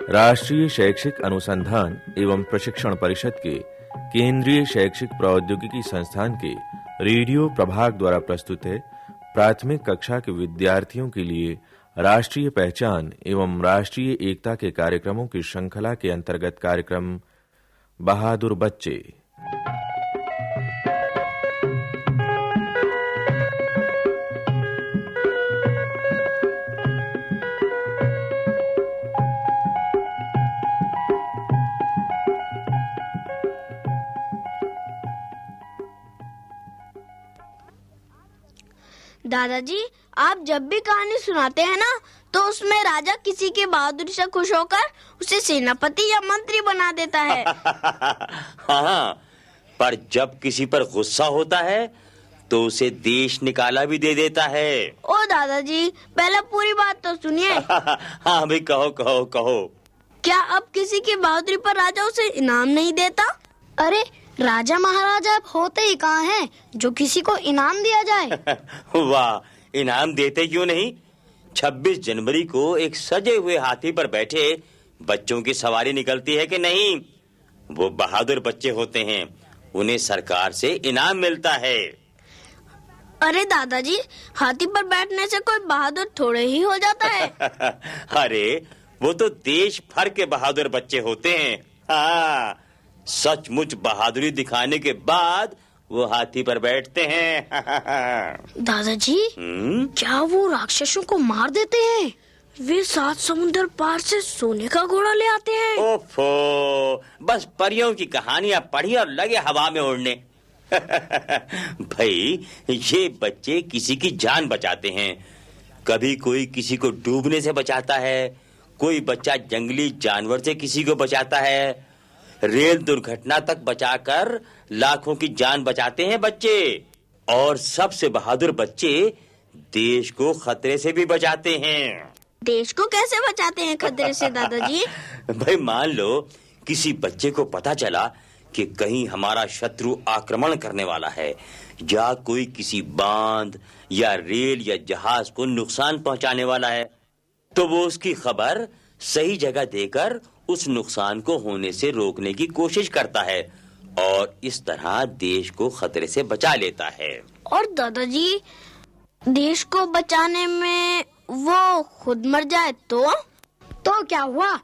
राष्ट्रीय शैक्षिक अनुसंधान एवं प्रशिक्षण परिषद के केंद्रीय शैक्षिक प्रौद्योगिकी संस्थान के रेडियो प्रभाग द्वारा प्रस्तुत है प्राथमिक कक्षा के विद्यार्थियों के लिए राष्ट्रीय पहचान एवं राष्ट्रीय एकता के कार्यक्रमों की श्रृंखला के अंतर्गत कार्यक्रम बहादुर बच्चे। दादाजी, आप जब भी कहानी सुनाते हैं ना, तो उसमें राजा किसी की बहादुरी से खुश होकर उसे सेनापति या मंत्री बना देता है। हाँ, पर जब किसी पर गुस्सा होता है तो उसे देश निकाला भी दे देता है। ओ दादाजी, पहले पूरी बात तो सुनिए। हाँ भाई, कहो। क्या अब किसी की बहादुरी पर राजा उसे इनाम नहीं देता? अरे राजा महाराजा अब होते ही कहाँ हैं जो किसी को इनाम दिया जाए। वाह, इनाम देते क्यों नहीं। 26 जनवरी को एक सजे हुए हाथी पर बैठे बच्चों की सवारी निकलती है कि नहीं। वो बहादुर बच्चे होते हैं, उन्हें सरकार से इनाम मिलता है। अरे दादाजी, हाथी पर बैठने से कोई बहादुर थोड़े ही हो जाता है। अरे वो तो देश भर के बहादुर बच्चे होते हैं। हाँ, सचमुच बहादुरी दिखाने के बाद वो हाथी पर बैठते हैं। दादाजी, क्या वो राक्षसों को मार देते हैं? वे 7 समुद्र पार से सोने का घोड़ा ले आते हैं। ओफो, बस परियों की कहानियां पढ़ी और लगे हवा में उड़ने। भाई, ये बच्चे किसी की जान बचाते हैं। कभी कोई किसी को डूबने से बचाता है, कोई बच्चा जंगली जानवर से किसी को बचाता है, रेल दुर्घटना तक बचाकर लाखों की जान बचाते हैं बच्चे। और सबसे बहादुर बच्चे देश को खतरे से भी बचाते हैं। देश को कैसे बचाते हैं खतरे से दादाजी? भाई, मान लो किसी बच्चे को पता चला कि कहीं हमारा शत्रु आक्रमण करने वाला है, या कोई किसी बांध या रेल या जहाज को नुकसान पहुंचाने वाला है, तो वो उसकी खबर सही जगह देकर उस नुकसान को होने से रोकने की कोशिश करता है और इस तरह देश को खतरे से बचा लेता है। और दादाजी, देश को बचाने में वो खुद मर जाए तो क्या हुआ?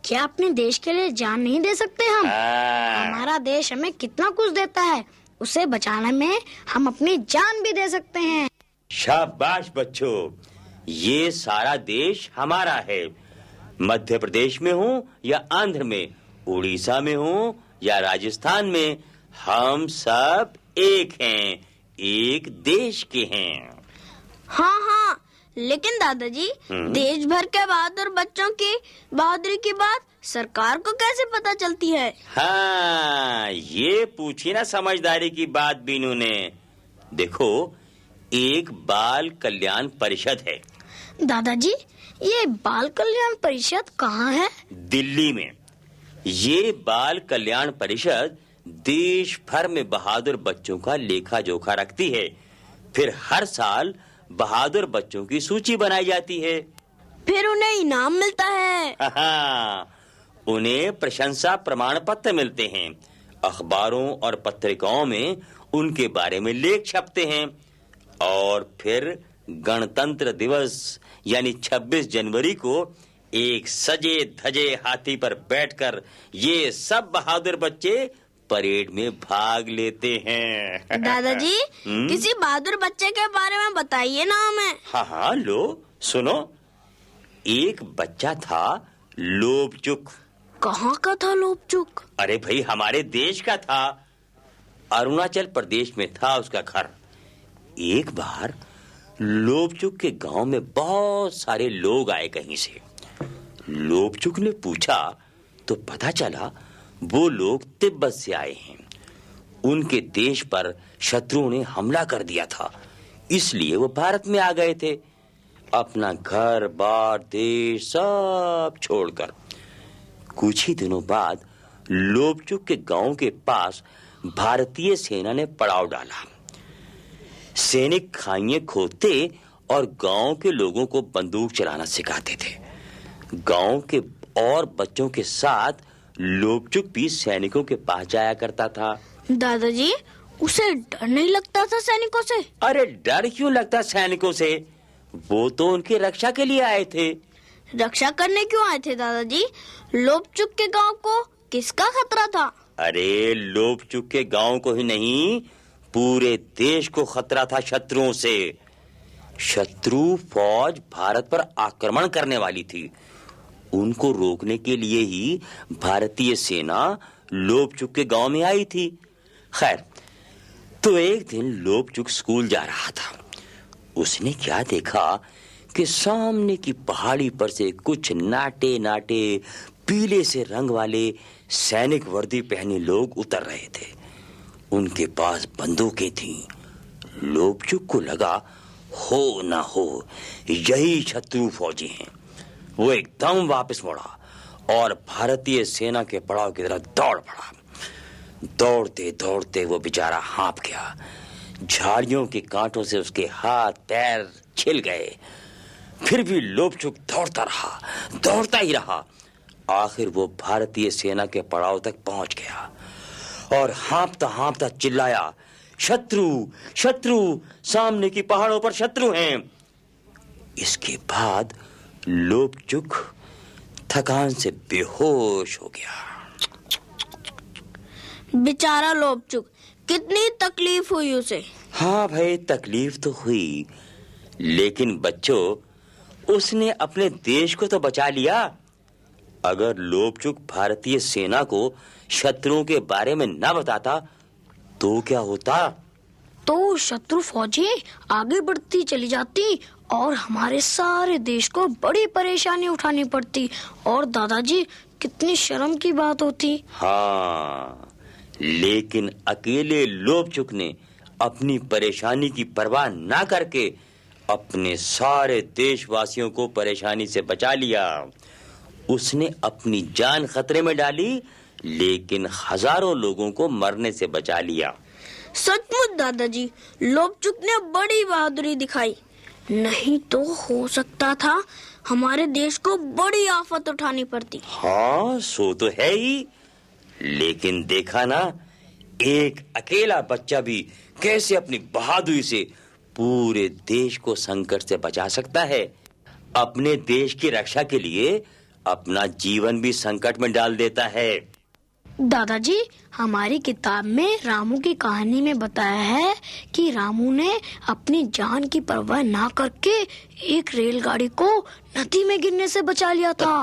क्या अपने देश के लिए जान नहीं दे सकते हम? हमारा देश हमें कितना कुछ देता है, उसे बचाने में हम अपनी जान भी दे सकते हैं। शाबाश बच्चों, ये सारा देश हमारा है। मध्य प्रदेश में हो या आंध्र में, उड़ीसा में हो या राजस्थान में, हम सब एक हैं, एक देश के हैं। हाँ, लेकिन दादाजी, देश भर के बहादुर बच्चों की बहादुरी की बात सरकार को कैसे पता चलती है? हाँ, ये पूछी ना समझदारी की बात बीनू ने। देखो, एक बाल कल्याण परिषद है। दादाजी, ये बाल कल्याण परिषद कहाँ है? दिल्ली में। ये बाल कल्याण परिषद देश भर में बहादुर बच्चों का लेखा जोखा रखती है। फिर हर साल बहादुर बच्चों की सूची बनाई जाती है। फिर उन्हें इनाम मिलता है। हाँ, उन्हें प्रशंसा प्रमाण पत्र मिलते हैं। अखबारों और पत्रिकाओं में उनके बारे में लेख छपते हैं। और फिर गणतंत्र दिवस यानी 26 जनवरी को एक सजे धजे हाथी पर बैठकर ये सब बहादुर बच्चे परेड में भाग लेते हैं। दादाजी, किसी बहादुर बच्चे के बारे में बताइए ना हमें। हाँ, लो सुनो। एक बच्चा था लोबचुक। कहाँ का था लोबचुक? अरे भाई, हमारे देश का था। अरुणाचल प्रदेश में था उसका घर। एक बार लोबचुक के गांव में बहुत सारे लोग आए कहीं से। लोबचुक ने पूछा तो पता चला वो लोग तिब्बत से आए हैं। उनके देश पर शत्रुओं ने हमला कर दिया था, इसलिए वो भारत में आ गए थे, अपना घर बार देश सब छोड़कर। कुछ ही दिनों बाद लोबचुक के गांव के पास भारतीय सेना ने पड़ाव डाला। सैनिक खाइयां खोदते और गांव के लोगों को बंदूक चलाना सिखाते थे। गांव के और बच्चों के साथ लोबचुक भी सैनिकों के पास जाया करता था। दादाजी, उसे डर नहीं लगता था सैनिकों से? अरे डर क्यों लगता सैनिकों से? वो तो उनकी रक्षा के लिए आए थे। रक्षा करने क्यों आए थे दादाजी? लोबचुक के गांव को किसका खतरा था? अरे लोबचुक के गांव को ही नहीं, पूरे देश को खतरा था शत्रुओं से। शत्रु फौज भारत पर आक्रमण करने वाली थी। उनको रोकने के लिए ही भारतीय सेना लोबचुक के गांव में आई थी। खैर, तो एक दिन लोबचुक स्कूल जा रहा था। उसने क्या देखा कि सामने की पहाड़ी पर से कुछ नाटे नाटे पीले से रंग वाले सैनिक वर्दी पहने लोग उतर रहे थे। उनके पास बंदूकें थीं। लोबचुक को लगा हो ना हो यही शत्रु फौजी हैं। वो एकदम वापस मुड़ा और भारतीय सेना के पड़ाव की तरफ दौड़ पड़ा। दौड़ते दौड़ते वो बेचारा हाँफ गया। झाड़ियों के कांटों से उसके हाथ पैर छिल गए। फिर भी लोबचुक दौड़ता ही रहा। आखिर वो भारतीय सेना के पड़ाव तक पहुंच गया और हाँफता हाँफता चिल्लाया, शत्रु शत्रु, सामने की पहाड़ों पर शत्रु हैं। इसके बाद लोबचुक थकान से बेहोश हो गया। बेचारा लोबचुक, कितनी तकलीफ हुई उसे। हाँ भाई, तकलीफ तो हुई, लेकिन बच्चों, उसने अपने देश को तो बचा लिया। अगर लोबचुक भारतीय सेना को शत्रुओं के बारे में ना बताता तो क्या होता? तो शत्रु फौजी आगे बढ़ती चली जाती और हमारे सारे देश को बड़ी परेशानी उठानी पड़ती। और दादाजी, कितनी शर्म की बात होती। हाँ, लेकिन अकेले लोबचुक ने अपनी परेशानी की परवाह ना करके अपने सारे देशवासियों को परेशानी से बचा लिया। उसने अपनी जान खतरे में डाली, लेकिन हजारों लोगों को मरने से बचा लिया। सचमुच दादाजी, लोबचुक ने बड़ी बहादुरी दिखाई। नहीं तो हो सकता था हमारे देश को बड़ी आफत उठानी पड़ती। हाँ, सो तो है ही, लेकिन देखा ना, एक अकेला बच्चा भी कैसे अपनी बहादुरी से पूरे देश को संकट से बचा सकता है। अपने देश की रक्षा के लिए अपना जीवन भी संकट में डाल देता है। दादाजी, हमारी किताब में रामू की कहानी में बताया है कि रामू ने अपनी जान की परवाह ना करके एक रेलगाड़ी को नदी में गिरने से बचा लिया था।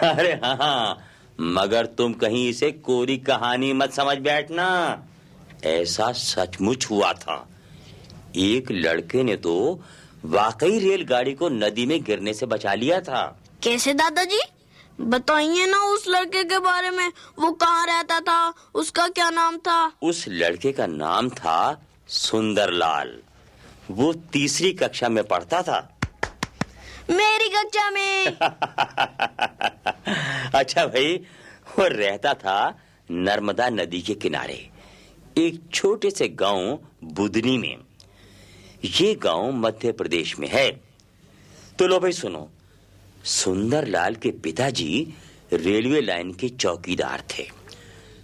अरे हाँ, मगर तुम कहीं इसे कोरी कहानी मत समझ बैठना। ऐसा सचमुच हुआ था। एक लड़के ने तो वाकई रेलगाड़ी को नदी में गिरने से बचा लिया था। कैसे दादाजी? बताइए ना उस लड़के के बारे में। वो कहाँ रहता था? उसका क्या नाम था? उस लड़के का नाम था सुंदरलाल। वो 3री कक्षा में पढ़ता था। मेरी कक्षा में। अच्छा भाई, वो रहता था नर्मदा नदी के किनारे एक छोटे से गांव बुदनी में। ये गांव मध्य प्रदेश में है। तो लो भाई सुनो, सुंदरलाल के पिताजी रेलवे लाइन के चौकीदार थे।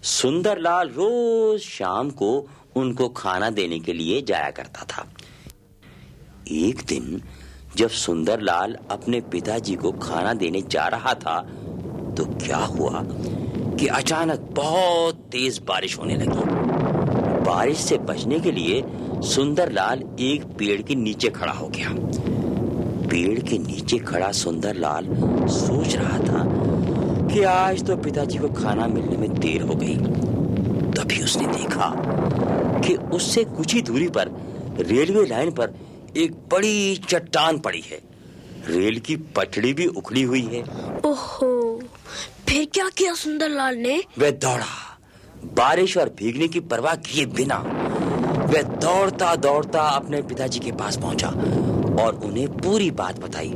सुंदरलाल रोज शाम को उनको खाना देने के लिए जाया करता था। एक दिन जब सुंदरलाल अपने पिताजी को खाना देने जा रहा था तो क्या हुआ कि अचानक बहुत तेज बारिश होने लगी। बारिश से बचने के लिए सुंदरलाल एक पेड़ के नीचे खड़ा हो गया। पेड़ के नीचे खड़ा सुंदरलाल सोच रहा था कि आज तो पिताजी को खाना मिलने में देर हो गई। तभी उसने देखा कि उससे कुछ ही दूरी पर रेलवे लाइन पर एक बड़ी चट्टान पड़ी है। रेल की पटड़ी भी उखड़ी हुई है। ओहो, फिर क्या किया सुंदरलाल ने? वह दौड़ा, बारिश और भीगने की परवाह किए बिना वह दौड़ता दौड़ता अपने पिताजी के पास पहुंचा और उन्हें पूरी बात बताई।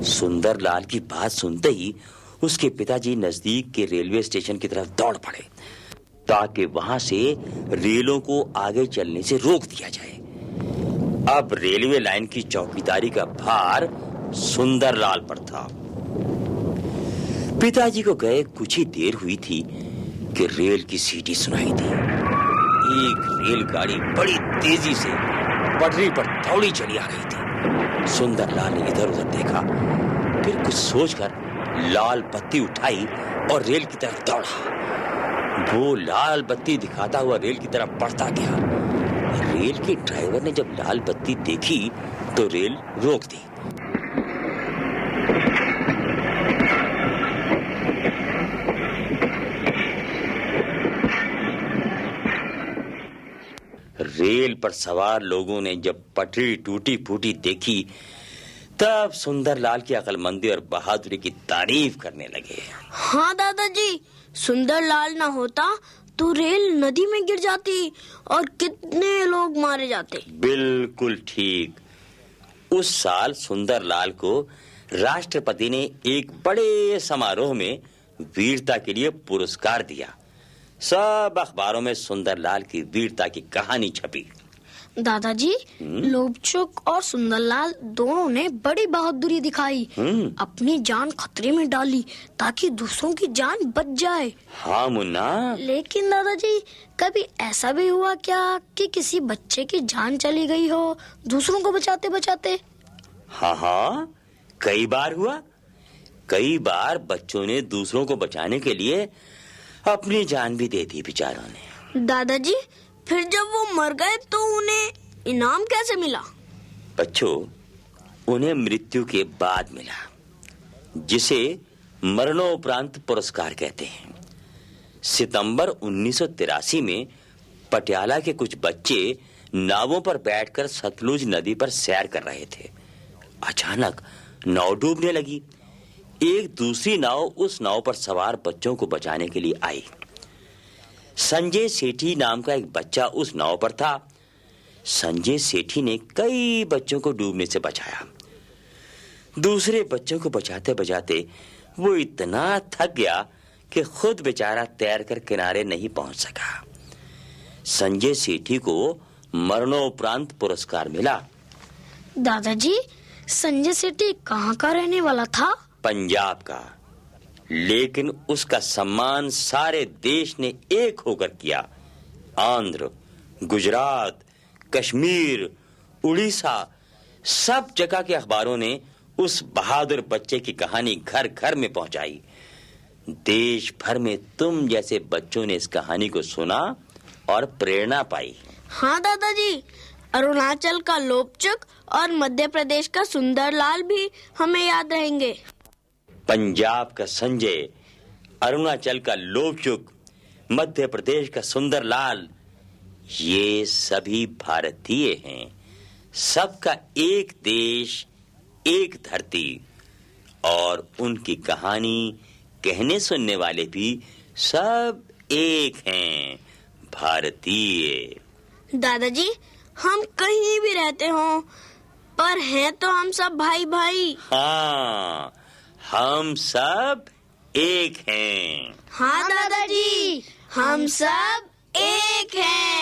सुंदरलाल की बात सुनते ही उसके पिताजी नजदीक के रेलवे स्टेशन की तरफ दौड़ पड़े ताकि वहां से रेलों को आगे चलने से रोक दिया जाए। अब रेलवे लाइन की चौकीदारी का भार सुंदरलाल पर था। पिताजी को गए कुछ ही देर हुई थी कि रेल की सीटी सुनाई दी। एक रेलगाड़ी बड़ी तेजी से पटरी पर दौड़ी चली आ रही थी। सुंदरलाल ने इधर उधर देखा, फिर कुछ सोचकर लाल बत्ती उठाई और रेल की तरफ दौड़ा। वो लाल बत्ती दिखाता हुआ रेल की तरफ बढ़ता गया। रेल के ड्राइवर ने जब लाल बत्ती देखी तो रेल रोक दी। रेल पर सवार लोगों ने जब पटरी टूटी फूटी देखी तब सुंदरलाल की अक्लमंदी और बहादुरी की तारीफ करने लगे। हाँ दादाजी, सुंदरलाल ना होता तो रेल नदी में गिर जाती और कितने लोग मारे जाते। बिल्कुल ठीक। उस साल सुंदरलाल को राष्ट्रपति ने एक बड़े समारोह में वीरता के लिए पुरस्कार दिया। सब अखबारों में सुंदरलाल की वीरता की कहानी छपी। दादाजी, लोबचुक और सुंदरलाल दोनों ने बड़ी बहादुरी दिखाई, अपनी जान खतरे में डाली ताकि दूसरों की जान बच जाए। हाँ मुन्ना। लेकिन दादाजी, कभी ऐसा भी हुआ क्या कि किसी बच्चे की जान चली गई हो दूसरों को बचाते बचाते? हाँ, कई बार हुआ। कई बार बच्चों ने दूसरों को बचाने के लिए अपनी जान भी दे दी बेचारों ने। दादाजी, फिर जब वो मर गए तो उन्हें इनाम कैसे मिला? बच्चों, उन्हें मृत्यु के बाद मिला, जिसे मरणोपरांत पुरस्कार कहते हैं। सितंबर 1983 में पटियाला के कुछ बच्चे नावों पर बैठकर सतलुज नदी पर सैर कर रहे थे। अचानक नाव डूबने लगी। एक दूसरी नाव उस नाव पर सवार बच्चों को बचाने के लिए आई। संजय सेठी नाम का एक बच्चा उस नाव पर था। संजय सेठी ने कई बच्चों को डूबने से बचाया। दूसरे बच्चों को बचाते बचाते वो इतना थक गया कि खुद बेचारा तैरकर किनारे नहीं पहुंच सका। संजय सेठी को मरणोपरांत पुरस्कार मिला। दादाजी, संजय सेठी कहाँ का रहने वाला था? पंजाब का। लेकिन उसका सम्मान सारे देश ने एक होकर किया। आंध्र, गुजरात, कश्मीर, उड़ीसा, सब जगह के अखबारों ने उस बहादुर बच्चे की कहानी घर घर में पहुंचाई। देश भर में तुम जैसे बच्चों ने इस कहानी को सुना और प्रेरणा पाई। हाँ दादाजी, अरुणाचल का लोबचुक और मध्य प्रदेश का सुंदरलाल भी हमें याद रहेंगे। पंजाब का संजय, अरुणाचल का लोबचुक, मध्य प्रदेश का सुंदरलाल, ये सभी भारतीय हैं। सबका एक देश, एक धरती, और उनकी कहानी कहने सुनने वाले भी सब एक हैं, भारतीय। दादाजी, हम कहीं भी रहते हों, पर हैं तो हम सब भाई भाई। हाँ, हम सब एक हैं। हाँ दादाजी, हम सब एक हैं।